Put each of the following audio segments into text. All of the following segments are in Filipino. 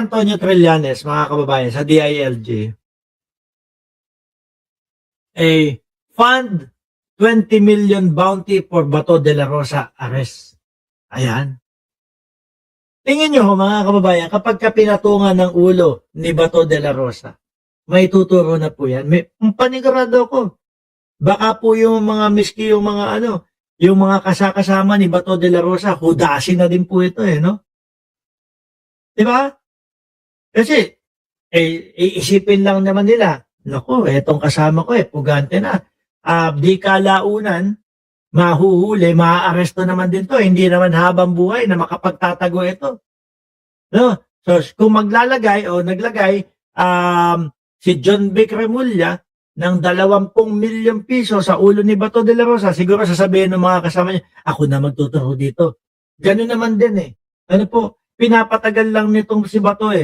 Antonio Trillanes, mga kababayan, sa DILG, a fund 20 million bounty for Bato de la Rosa arrest. Ayan. Tingin nyo, mga kababayan, kapag pinatungan ng ulo ni Bato de la Rosa, may tuturo na po yan. Panigurado ko, baka po yung mga miski, yung mga yung mga kasama ni Bato de la Rosa, hudasin na din po ito no? Diba? Kasi, iisipin lang naman nila, naku, etong kasama ko pugante na. Di kalaunan, mahuhuli, maaaresto naman din to. Hindi naman habang buhay na makapagtatago ito. No? So, kung maglalagay o naglagay, si John Vic Remulla ng 20 milyong piso sa ulo ni Bato de la Rosa, siguro sasabihin ng mga kasama niya, ako na magtuturo dito. Ganun naman din Ano po, pinapatagal lang nitong si Bato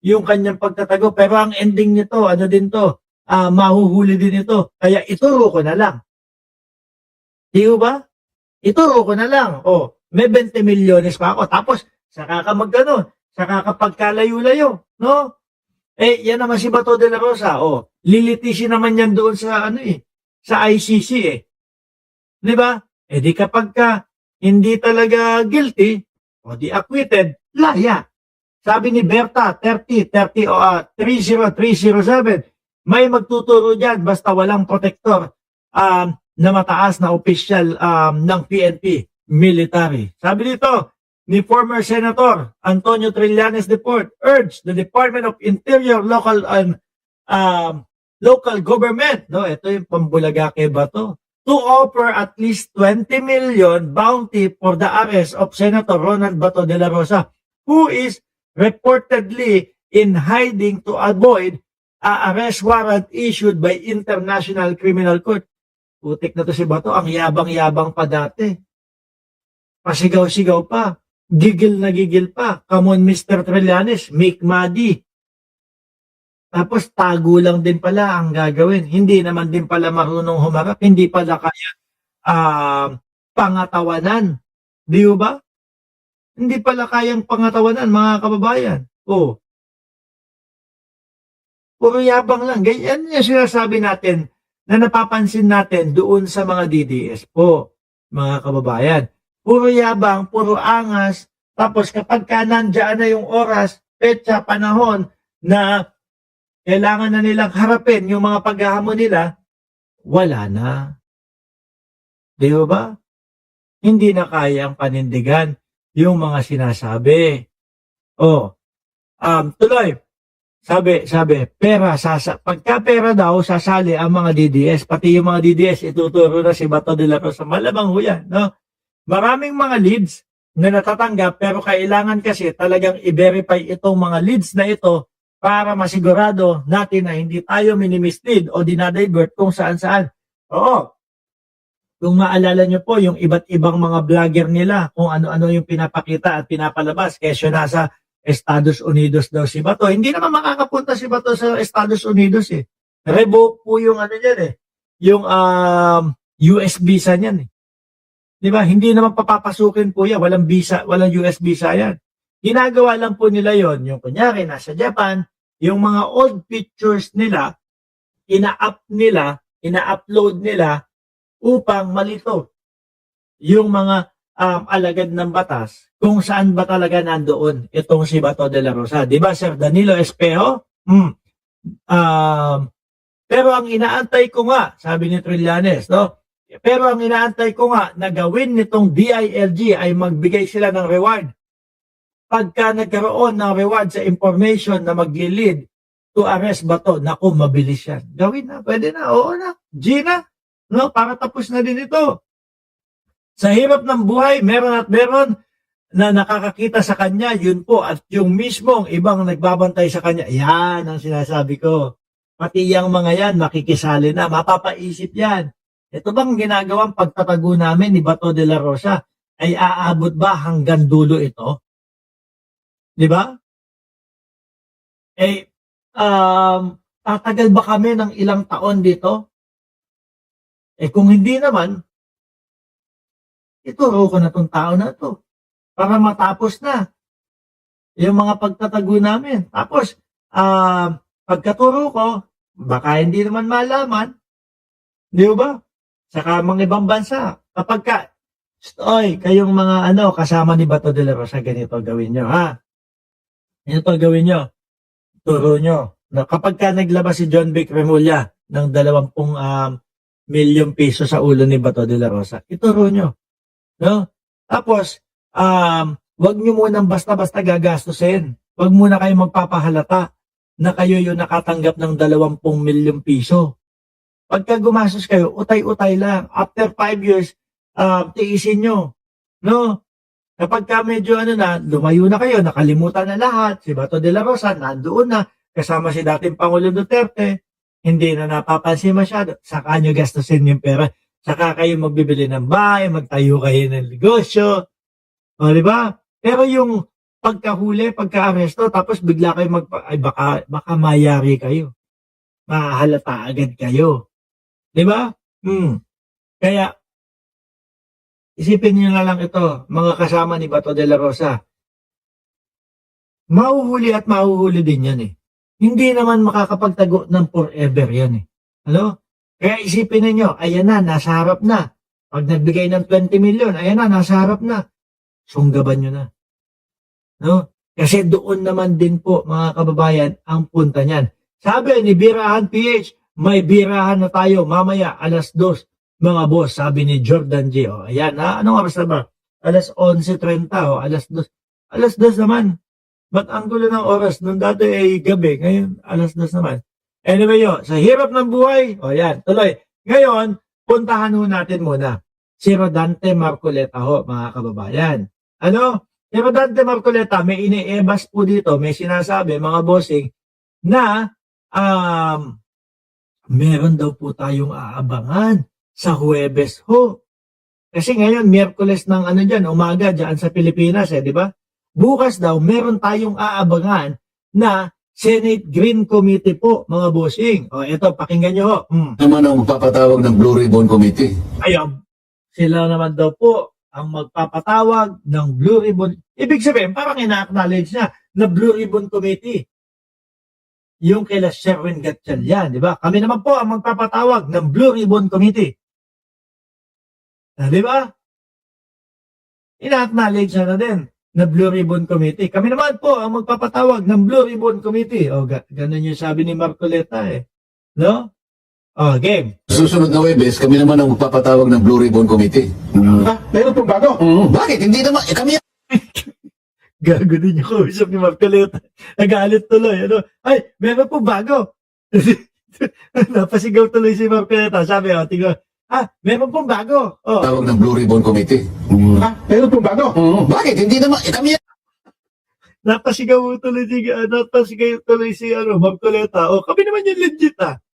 yung kanyang pagtatago. Pero ang ending nito, ano din to, mahuhuli din ito. Kaya ituro ko na lang. Di ba? Ituro ko na lang. May 20 milyones pa ako. Tapos, saka ka magano, saka ka pagkalayo-layo. No? Yan naman si Bato de la Rosa. Lilitisin naman yan doon sa sa ICC Di ba? Di kapag hindi talaga guilty, o di acquitted, laya. Sabi ni Berta, 30307, may magtuturo dyan basta walang protector na mataas na opisyal ng PNP, military. Sabi dito ni former Senator Antonio Trillanes IV, urged the Department of Interior, local government, ito yung pambulaga kay Bato, to offer at least 20 million bounty for the arrest of Senator Ronald Bato de la Rosa, who is reportedly in hiding to avoid arrest warrant issued by International Criminal Court. Putik na to si Bato, ang yabang-yabang pa dati. Pasigaw-sigaw pa, gigil na gigil pa. Come on, Mr. Trillanes, make money. Tapos tago lang din pala ang gagawin. Hindi naman din pala marunong humarap, hindi pala kaya pangatawanan. Di ba? Hindi pala kayang pangatawanan, mga kababayan. Puro yabang lang. Ganyan yung sinasabi natin na napapansin natin doon sa mga DDS po, mga kababayan. Puro yabang, puro angas. Tapos kapag nandiyan na yung oras, petsa, panahon na kailangan na nilang harapin yung mga paghahamon nila, wala na. Di ba? Hindi na kayang panindigan yung mga sinasabi. Tuloy. Sabi, pera, pagka pera daw, sasali ang mga DDS, pati yung mga DDS, ituturo na si Bato de la Rosa. Malamang ho yan, no? Maraming mga leads na natatanggap, pero kailangan kasi talagang i-verify itong mga leads na ito para masigurado natin na hindi tayo minimislead o dinadivert kung saan-saan. Kung maalala nyo po, yung iba't ibang mga vlogger nila, kung ano-ano yung pinapakita at pinapalabas, kesyo nasa Estados Unidos daw si Bato. Hindi naman makakapunta si Bato sa Estados Unidos Revoke po yung yung US visa niyan Di ba? Hindi naman papapasukin po yan. Walang visa, walang US visa yan. Ginagawa lang po nila yon. Yung kunyari, nasa Japan, yung mga old pictures nila, ina-upload nila upang malito yung mga alagad ng batas kung saan ba talaga nandoon itong si Bato de la Rosa. Di ba, Sir Danilo Espejo? Pero ang inaantay ko nga, sabi ni Trillanes, pero ang inaantay ko nga na gawin nitong DILG ay magbigay sila ng reward. Pagka nagkaroon ng reward sa information na magli-lead to arrest Bato, naku, mabilis yan. Gawin na, pwede na, oo na, Gina. No, para tapos na din ito. Sa hirap ng buhay, meron at meron na nakakakita sa kanya, yun po, at yung mismong ibang nagbabantay sa kanya, yan ang sinasabi ko. Pati yung mga yan, makikisali na, mapapaisip yan. Ito bang ginagawang pagtatago namin ni Bato de la Rosa, ay aabot ba hanggang dulo ito? Di ba? Tatagal ba kami ng ilang taon dito? Kung hindi naman, ituro ko na itong tao na ito para matapos na. yung mga pagtatago namin. Tapos, pagkaturo ko, baka hindi naman malaman, di ba? Saka mga ibang bansa, kapag ka, oy, kayong mga kasama ni Bato de la Rosa, ganito gawin nyo, ha? Ganito gawin nyo. Turo nyo. Na kapag ka naglabas si John Vic Remulla ng 20 milyong piso sa ulo ni Bato de la Rosa, ituro nyo. No? Tapos, wag nyo munang basta-basta gagastusin. Wag muna kayo magpapahalata na kayo yung nakatanggap ng 20 milyong piso. Pagka gumastos kayo, utay-utay lang. After 5 years, tiisin nyo. No? Kapag ka medyo lumayo na kayo, nakalimutan na lahat, si Bato de la Rosa, nandoon na, kasama si dating Pangulong Duterte, hindi na napapansin masyado, saka nyo gastusin yung pera. Saka kayo magbibili ng bahay, magtayo kayo ng negosyo. O, di ba? Pero yung pagkahuli, pagka-aresto, tapos bigla kayo baka mayari kayo. Mahalata agad kayo. Di ba? Kaya, isipin niyo na lang ito, mga kasama ni Bato de la Rosa. Mahuhuli at mahuhuli din yan eh. Hindi naman makakapagtago ng forever yan eh. Ano? Kaya isipin niyo, ayan na, nasa harap na. Pag nagbigay ng 20 million, ayan na, nasa harap na. Sunggaban nyo na. No? Kasi doon naman din po, mga kababayan, ang punta niyan. Sabi ni Birahan PH, may birahan na tayo mamaya, 2:00. Mga boss, sabi ni Jordan G. O, ayan, anong oras na ba? 11:30, o, 2:00. 2:00 naman. Ba't ang gulo ng oras? Nung dati ay gabi, ngayon 2:00 naman. Anyway yun, sa hirap ng buhay, o yan, tuloy. Ngayon, puntahan ho natin muna si Rodante Marcoleta ho, mga kababayan. Ano? Si Rodante Marcoleta, may iniebas po dito, may sinasabi, mga bossing, na meron daw po tayong aabangan sa Huwebes ho. Kasi ngayon, Miyerkules ng dyan, umaga dyan sa Pilipinas, di ba? Bukas daw, meron tayong aabangan na Senate Green Committee po, mga bossing. O, eto, pakinggan nyo ho. Naman ang magpapatawag ng Blue Ribbon Committee. Ayun, sila naman daw po ang magpapatawag ng Blue Ribbon. Ibig sabihin, parang ina-acknowledge na Blue Ribbon Committee. Yung kila Sherwin Gatchalian, di ba? Kami naman po ang magpapatawag ng Blue Ribbon Committee. Di ba? Ina-acknowledge na din na Blue Ribbon Committee. Kami naman po ang magpapatawag ng Blue Ribbon Committee. O, ganun yung sabi ni Marcoleta eh. No? O, game. Susunod na Webes, kami naman ang magpapatawag ng Blue Ribbon Committee. Meron pong bago. Bakit? Hindi naman, kami Gago din yung kausap ni Marcoleta. Nagalit tuloy. Ay, meron po bago. Napasigaw tuloy si Marcoleta. Sabi, tingnan. Meron pong bago. tawag ng Blue Ribbon Committee. Meron pong bago. Bakit? Hindi naman, kami Napasigaw tuloy si Marcoleta. Kami naman yung legit